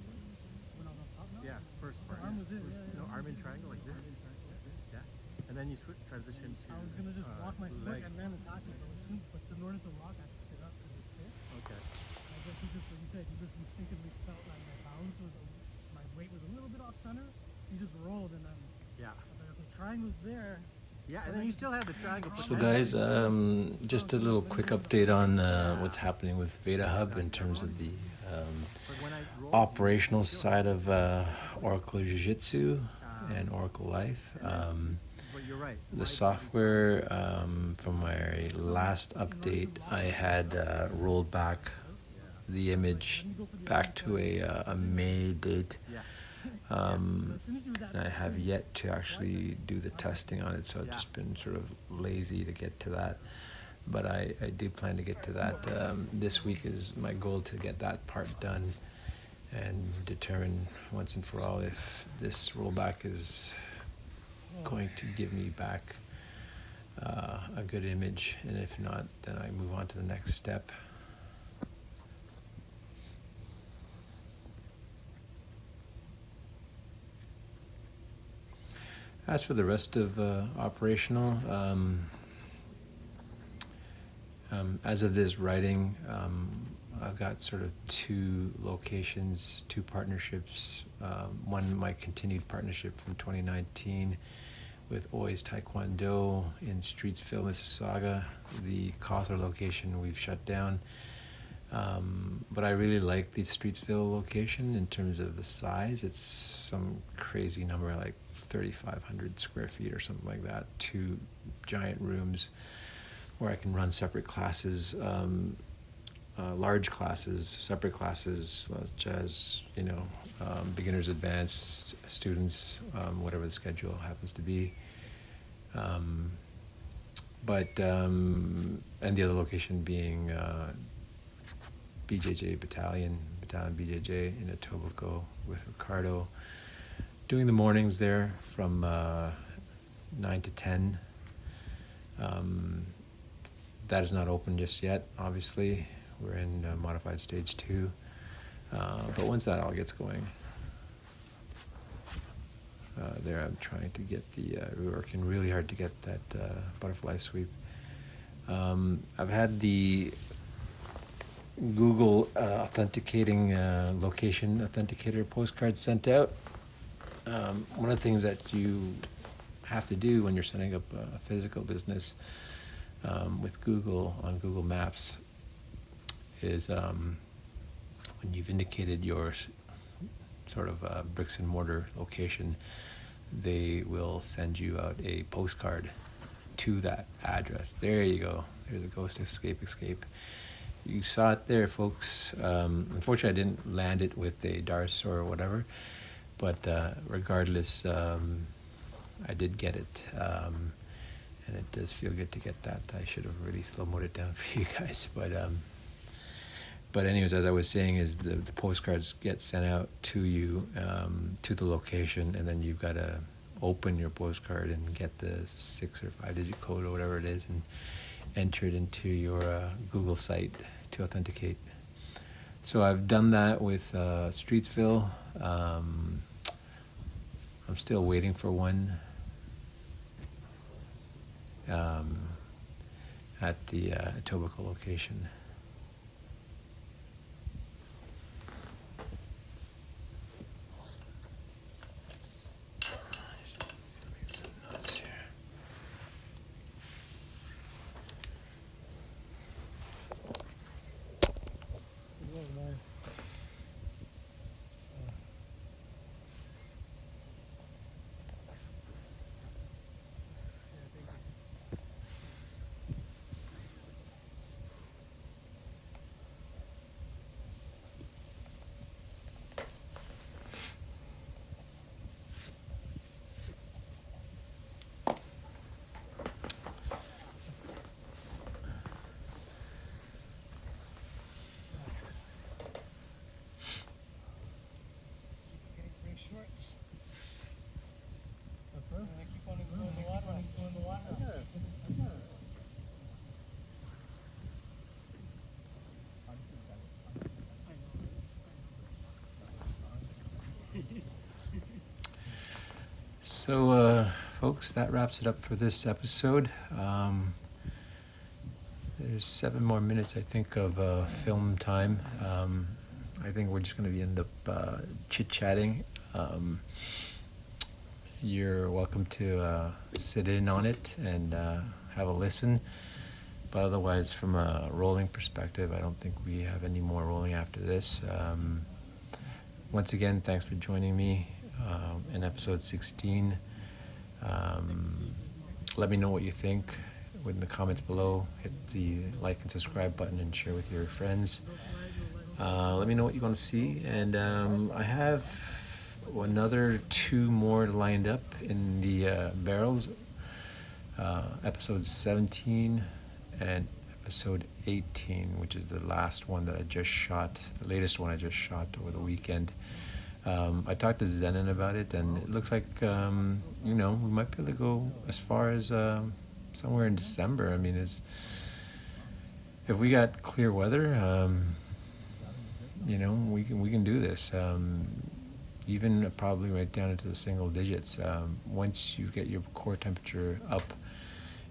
When I was on top now? Yeah, first part. arm was in, First, yeah, no, yeah. arm in triangle like this. Yeah. And then you transition to I was gonna just lock my foot leg. and then attack it. But in order to lock, I had to sit up because it's fit. Okay. I guess you just, like you said, you just instinctively felt like my balance was, my weight was a little bit off center. You just rolled, and then Yeah. the triangle's there. Yeah, and then you still have the triangle. So guys, just a little quick update on what's happening with VetaHub in terms of the operational side of Oracle Jiu-Jitsu and OracleLife. But you're right. The software, from my last update, I had rolled back the image back to a May date. Yeah. And I have yet to actually do the testing on it, so I've just been sort of lazy to get to that. But I do plan to get to that. This week is my goal to get that part done and determine once and for all if this rollback is going to give me back a good image, and if not, then I move on to the next step. As for the rest of operational, as of this writing, I've got sort of 2 locations, 2 partnerships. One, my continued partnership from 2019 with Oi's Taekwondo in Streetsville, Mississauga. The Cawthor location we've shut down. But I really like the Streetsville location in terms of the size. It's some crazy number, like 3,500 square feet or something like that. 2 giant rooms where I can run separate classes, large classes, separate classes, such as, beginners, advanced, students, whatever the schedule happens to be. And the other location being BJJ Battalion BJJ in Etobicoke with Ricardo, doing the mornings there from 9 to 10. That is not open just yet, obviously. We're in modified stage 2. But once that all gets going, there I'm trying to get we're working really hard to get that butterfly sweep. I've had the Google authenticating location authenticator postcard sent out. One of the things that you have to do when you're setting up a physical business with Google on Google Maps is when you've indicated your sort of bricks and mortar location, they will send you out a postcard to that address. There you go. There's a ghost escape. You saw it there, folks. Unfortunately, I didn't land it with a Darce or whatever, but regardless, I did get it, and it does feel good to get that. I should have really slow-moed it down for you guys, but anyways, as I was saying, is the postcards get sent out to you to the location, and then you've got to open your postcard and get the 6 or 5-digit code or whatever it is and enter it into your Google site to authenticate. So I've done that with Streetsville. I'm still waiting for one at the Etobicoke location. So, folks, that wraps it up for this episode. There's 7 more minutes, I think, of film time. I think we're just going to end up chit-chatting. You're welcome to sit in on it and have a listen. But otherwise, from a rolling perspective, I don't think we have any more rolling after this. Once again, thanks for joining me in episode 16. Let me know what you think in the comments below. Hit the like and subscribe button and share with your friends. Let me know what you want to see. And I have another 2 more lined up in the barrels. Episode 17 and episode 18, which is the last one that I just shot, the latest one I just shot over the weekend. I talked to Zenon about it, and it looks like, we might be able to go as far as somewhere in December. I mean, if we got clear weather, we can do this. Even probably right down into the single digits. Once you get your core temperature up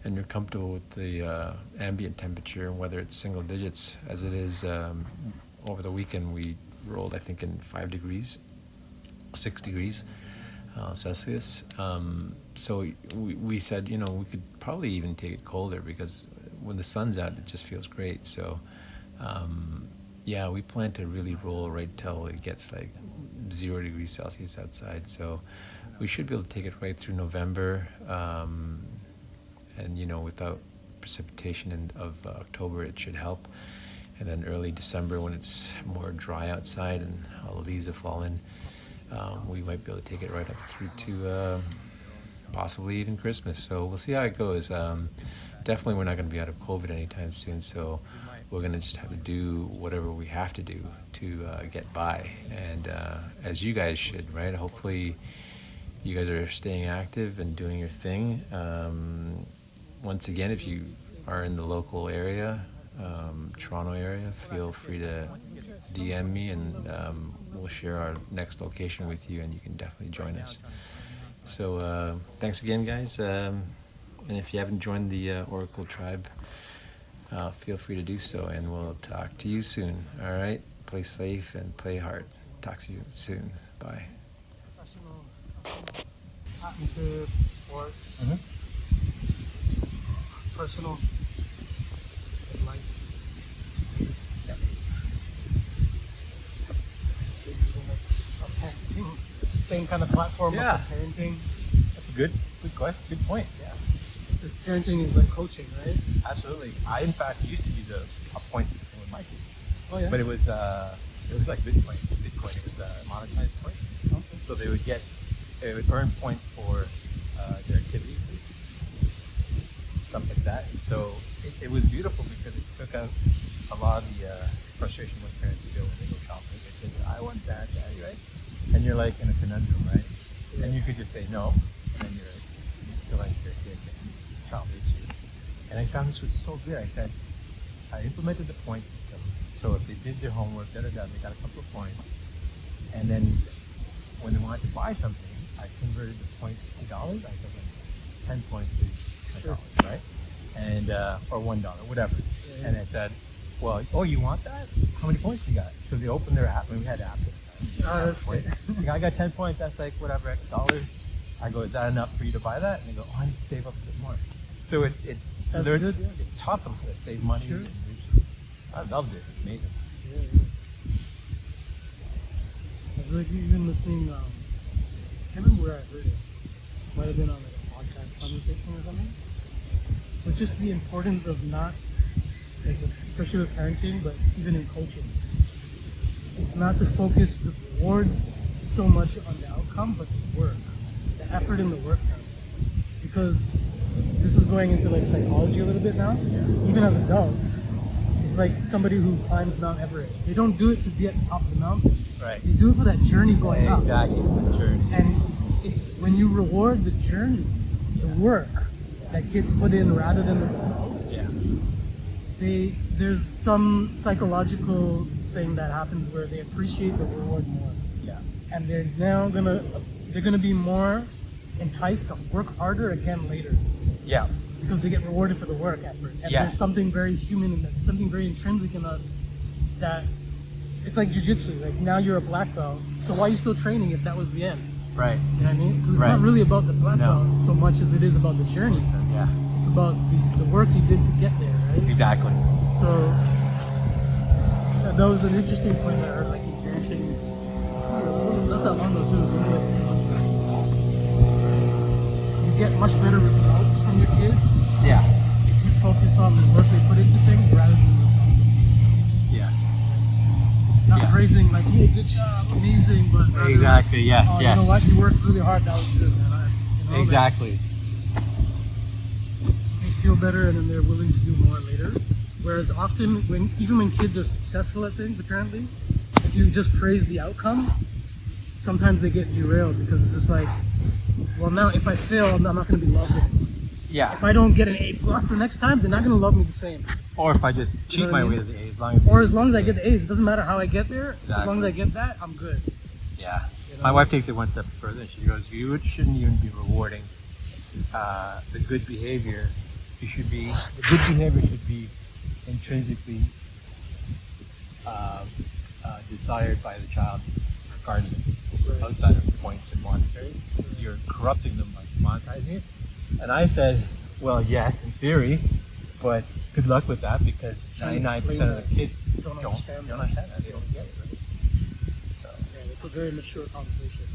and you're comfortable with the ambient temperature, whether it's single digits as it is over the weekend, we rolled, I think, in 5 degrees. 6 degrees Celsius. So we said, we could probably even take it colder, because when the sun's out, it just feels great. So we plan to really roll right till it gets like 0 degrees Celsius outside. So we should be able to take it right through November, and without precipitation of October, it should help. And then early December, when it's more dry outside and all the leaves have fallen, we might be able to take it right up through to possibly even Christmas. So we'll see how it goes. Definitely we're not going to be out of COVID anytime soon, so we're going to just have to do whatever we have to do to get by. And as you guys should, right? Hopefully you guys are staying active and doing your thing. Once again, if you are in the local area, Toronto area, feel free to DM me, and we'll share our next location with you, and you can definitely join us. So thanks again, guys. And if you haven't joined the Oracle Tribe, feel free to do so, and we'll talk to you soon. All right? Play safe and play hard. Talk to you soon. Bye. Professional atmosphere, sports, personal life. Yep. Same kind of platform Yeah. for parenting. That's a good question. Good point. Yeah. This parenting is like coaching, right? Absolutely. I in fact used to use a point system with my kids, Oh yeah. but it was like Bitcoin. It was monetized points. Okay. So they would earn points for their activities and stuff like that. And so it was beautiful because it took out a lot of the frustration most parents feel when they go shopping. They say, I want that, Daddy, right? And you're like in a conundrum, right? Yeah. And you could just say no, and then you feel like your kid can shop with you. And I found this was so good. I implemented the point system. So if they did their homework, they got a couple of points. And then when they wanted to buy something, I converted the points to dollars. I said, like, 10 points is $10, right? And or $1, whatever. Yeah. And I said, well, oh, you want that? How many points you got? So they opened their app, and we had apps at the time. Oh, that's great. Like, I got 10 points. That's like whatever X dollars. I go, is that enough for you to buy that? And they go, oh, I need to save up a bit more. So it That's good, yeah. it taught them how to save money. Sure. I loved it. It's amazing. Yeah. I was like even listening. I can't remember where I heard it. Might have been on like a podcast conversation or something. But just the importance of not, like, especially with parenting, but even in coaching, it's not to focus the rewards so much on the outcome, but the work, the effort and the work done. Because this is going into like psychology a little bit now. Even as adults, it's like somebody who climbs Mount Everest. They don't do it to be at the top of the mountain. Right. They do it for that journey going up. Exactly. It's a journey. And it's when you reward the journey, the work that kids put in rather than the results. Yeah. There's some psychological thing that happens where they appreciate the reward more, Yeah. and they're gonna be more enticed to work harder again later Yeah. because they get rewarded for the work effort. And Yeah. there's something very human in that, something very intrinsic in us that it's like jiu-jitsu. Like now you're a black belt, so why are you still training if that was the end? Right. You know what I mean? 'Cause it's Right. not really about the black No. belt so much as it is about the journey. Yeah. It's about the work you did to get there, right? Exactly. So that was an interesting point that I heard, like in parenting. Not that long ago too. It was only like 3 months back. You get much better results from your kids Yeah. if you focus on the work they put into things rather than the results. Yeah. Not Yeah. praising like, hey, good job, amazing, but rather, Exactly. Yes. oh, yes. you know what, you worked really hard, that was good, man. Exactly. They feel better and then they're willing to do more later. Whereas often, even when kids are successful at things, apparently, if you just praise the outcome, sometimes they get derailed because it's just like, well, now if I fail, I'm not going to be loved anymore. Yeah. If I don't get an A+ the next time, they're not going to love me the same. Or if I just cheat know what my I mean? way to the A, as long as. Or as long as I get the A's, it doesn't matter how I get there. As long as Exactly. I get that, I'm good. Yeah. You know? My wife takes it one step further. She goes, "You shouldn't even be rewarding the good behavior. The good behavior should be intrinsically desired by the child, regardless, Right. outside of points and monetary. You're corrupting them by monetizing it." And I said, "Well, yes, in theory, but good luck with that because Trying to 99% of explain the kids don't don't understand understand that. They don't get it. Right? So, Yeah, it's a very mature conversation.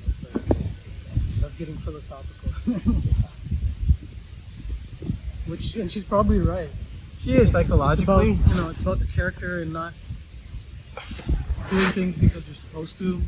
That's getting philosophical. And she's probably right. she is It's psychologically. about, it's about the character and not doing things because you're supposed to